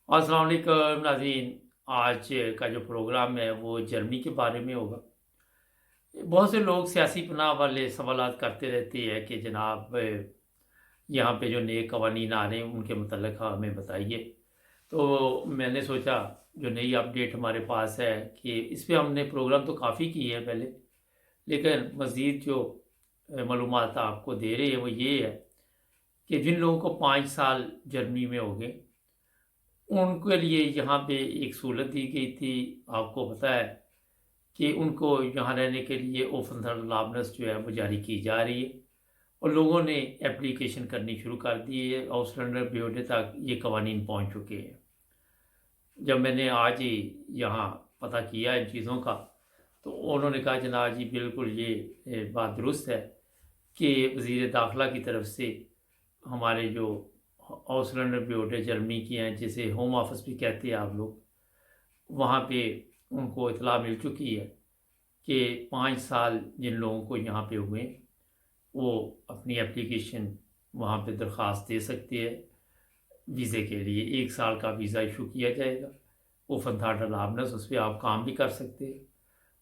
अस्सलाम वालेकुम नाज़रीन। आज का जो प्रोग्राम है वो जर्मनी के बारे में होगा। बहुत से लोग सियासी पनाह वाले सवालात करते रहते हैं कि जनाब यहाँ पे जो नए कवानीन आ रहे हैं उनके मतलब हमें बताइए। तो मैंने सोचा जो नई अपडेट हमारे पास है कि इस पे हमने प्रोग्राम तो काफ़ी किए हैं पहले, लेकिन मज़ीद जो मालूमात आपको दे रहे हैं वो ये है कि जिन लोगों को 5 साल जर्मनी में हो गए उनके लिए यहाँ पे एक सहूलत दी गई थी। आपको पता है कि उनको यहाँ रहने के लिए ओफनथर्ड जो है वो जारी की जा रही है और लोगों ने एप्लीकेशन करनी शुरू कर दी है। आउसलैंडर ब्यूरो तक ये कवानीन पहुँच चुके हैं। जब मैंने आज ही यहाँ पता किया इन चीज़ों का तो उन्होंने कहा जनाब जी बिल्कुल ये बात दुरुस्त है कि वज़ीर दाखिला की तरफ से हमारे जो आउसलैंडर ब्यूरो जर्मनी की हैं जिसे होम ऑफिस भी कहते हैं आप लोग, वहाँ पे उनको इतला मिल चुकी है कि 5 साल जिन लोगों को यहाँ पे हुए वो अपनी एप्लीकेशन वहाँ पे दरख्वास्त दे सकते हैं वीज़े के लिए। 1 साल का वीज़ा इशू किया जाएगा। वो फंथाड अलावनस उस पर आप काम भी कर सकते हैं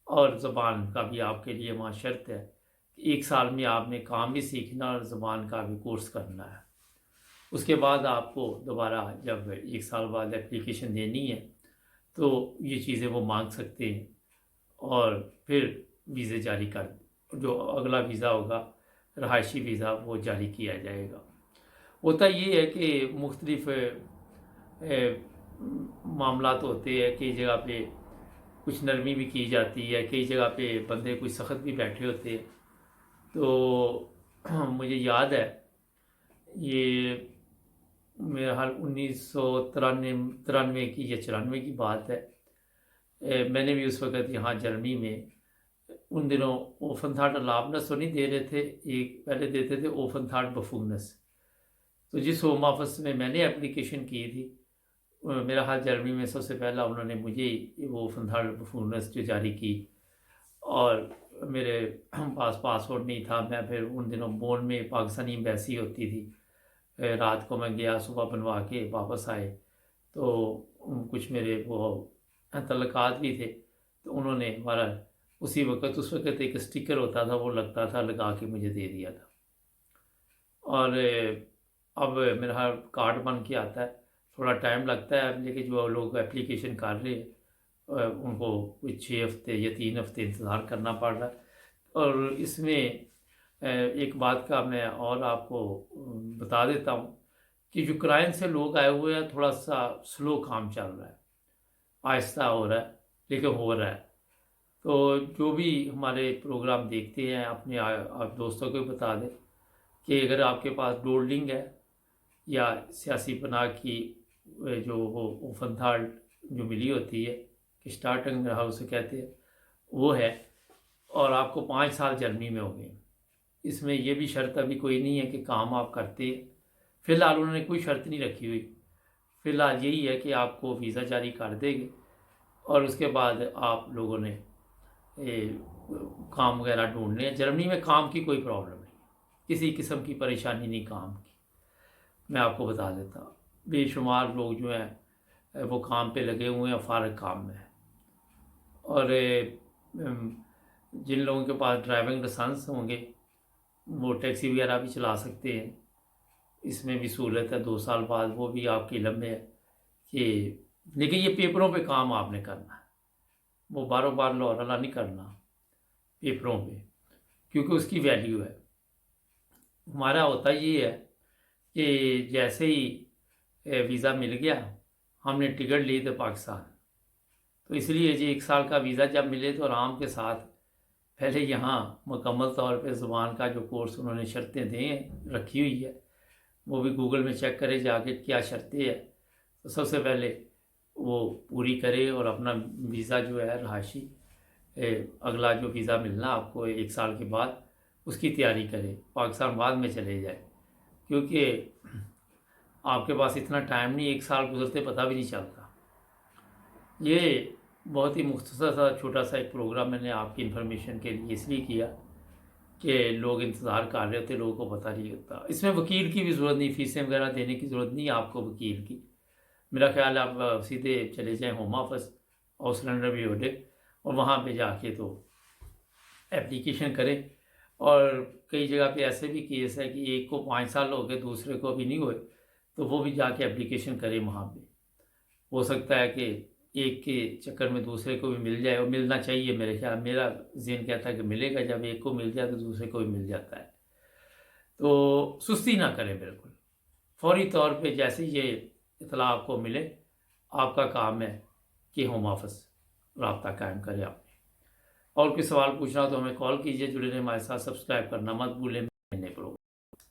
और ज़बान का भी आपके लिए वहाँ शर्त है कि 1 साल में आपने काम भी सीखना और ज़बान का भी कोर्स करना है। उसके बाद आपको दोबारा जब 1 साल बाद एप्लीकेशन देनी है तो ये चीज़ें वो मांग सकते हैं और फिर वीज़े जारी कर जो अगला वीज़ा होगा रहायशी वीज़ा वो जारी किया जाएगा। होता ये है कि मुख्तलिफ मामलात होते हैं, कई जगह पे कुछ नरमी भी की जाती है, कई जगह पे बंदे कुछ सख्त भी बैठे होते हैं। तो मुझे याद है ये मेरा हाल 1993 की या 94 की बात है। मैंने भी उस वक़्त यहाँ जर्मनी में उन दिनों ओफनथार्ड अलावनस तो नहीं दे रहे थे, एक पहले देते थे ओफनथार्ड बफूनस। तो जिस होम ऑफिस में मैंने एप्लीकेशन की थी मेरा हाल जर्मनी में सबसे पहला उन्होंने मुझे वो ओफनथार्ड बफूनस जो जारी की और मेरे पास पासपोर्ट नहीं था। मैं फिर उन दिनों बोन में पाकिस्तानी एम्बेसी होती थी, रात को मैं गया, सुबह बनवा के वापस आए। तो कुछ मेरे वो तल्लुकात भी थे तो उन्होंने हमारा उसी वक्त उस वक्त एक स्टिकर होता था वो लगता था, लगा के मुझे दे दिया था। और अब मेरा कार्ड बन के आता है, थोड़ा टाइम लगता है लेकिन जो लोग एप्लीकेशन कर रहे हैं उनको कुछ 6 हफ्ते या 3 हफ्ते इंतज़ार करना पड़ रहा है। और इसमें एक बात का मैं और आपको बता देता हूँ कि यूक्रेन से लोग आए हुए हैं, थोड़ा सा स्लो काम चल रहा है, आहिस्ता हो रहा है लेकिन हो रहा है। तो जो भी हमारे प्रोग्राम देखते हैं अपने आप दोस्तों को भी बता दें कि अगर आपके पास डोल्डिंग है या सियासी पनाह की जो वो फंथाल जो मिली होती है कि स्टार्टिंग हाउस से कहते हैं वो है और आपको 5 साल जर्मनी में हो गए, इसमें ये भी शर्त अभी कोई नहीं है कि काम आप करते। फ़िलहाल उन्होंने कोई शर्त नहीं रखी हुई, फ़िलहाल यही है कि आपको वीज़ा जारी कर देंगे और उसके बाद आप लोगों ने काम वगैरह ढूंढने हैं। जर्मनी में काम की कोई प्रॉब्लम नहीं, किसी किस्म की परेशानी नहीं काम की। मैं आपको बता देता हूँ बेशुमार लोग जो हैं वो काम पे लगे हुए हैं, फारग काम में है। और जिन लोगों के पास ड्राइविंग लाइसेंस होंगे वो टैक्सी वगैरह भी चला सकते हैं, इसमें भी सहूलत है। 2 साल बाद वो भी आपके इलम में है कि लेकिन ये पेपरों पे काम आपने करना है, वो बारों बार लौहरला नहीं करना पेपरों पे, क्योंकि उसकी वैल्यू है। हमारा होता ये है कि जैसे ही वीज़ा मिल गया हमने टिकट ली तो पाकिस्तान, तो इसलिए जी 1 साल का वीज़ा जब मिले तो आराम के साथ पहले यहाँ मुकम्मल तौर पे ज़ुबान का जो कोर्स उन्होंने शर्तें दें रखी हुई है वो भी गूगल में चेक करे जाके क्या शर्तें हैं, तो सबसे पहले वो पूरी करे और अपना वीज़ा जो है रहायशी अगला जो वीज़ा मिलना आपको 1 साल के बाद उसकी तैयारी करे, पाकिस्तान बाद में चले जाए। क्योंकि आपके पास इतना टाइम नहीं, 1 साल गुजरते पता भी नहीं चलता। ये बहुत ही मुख्तसर सा छोटा सा एक प्रोग्राम मैंने आपकी इन्फॉर्मेशन के लिए इसलिए किया कि लोग इंतज़ार कर रहे होते, लोगों को पता नहीं होता। इसमें वकील की भी ज़रूरत नहीं, फ़ीसें वगैरह देने की ज़रूरत नहीं आपको वकील की। मेरा ख्याल है आप सीधे चले जाएं होम ऑफिस और सिलेंडर भी ऑडिट और वहाँ पे जाके तो एप्लीकेशन करें। और कई जगह पे ऐसे भी केस है कि एक को 5 साल हो गए, दूसरे को अभी नहीं हुए, तो वो भी जाके एप्लीकेशन करें वहाँ पे। हो सकता है कि एक के चक्कर में दूसरे को भी मिल जाए, और मिलना चाहिए। मेरे ख्याल, मेरा ज़हन कहता है कि मिलेगा, जब एक को मिल जाए तो दूसरे को भी मिल जाता है। तो सुस्ती ना करें बिल्कुल, फौरी तौर पे जैसे ये इतला आपको मिले, आपका काम है कि होम ऑफिस राब्ता कायम करें आप। और कोई सवाल पूछना हो तो हमें कॉल कीजिए, जुड़े रहें हमारे साथ, सब्सक्राइब करना मत भूलें। नए प्रोग्राम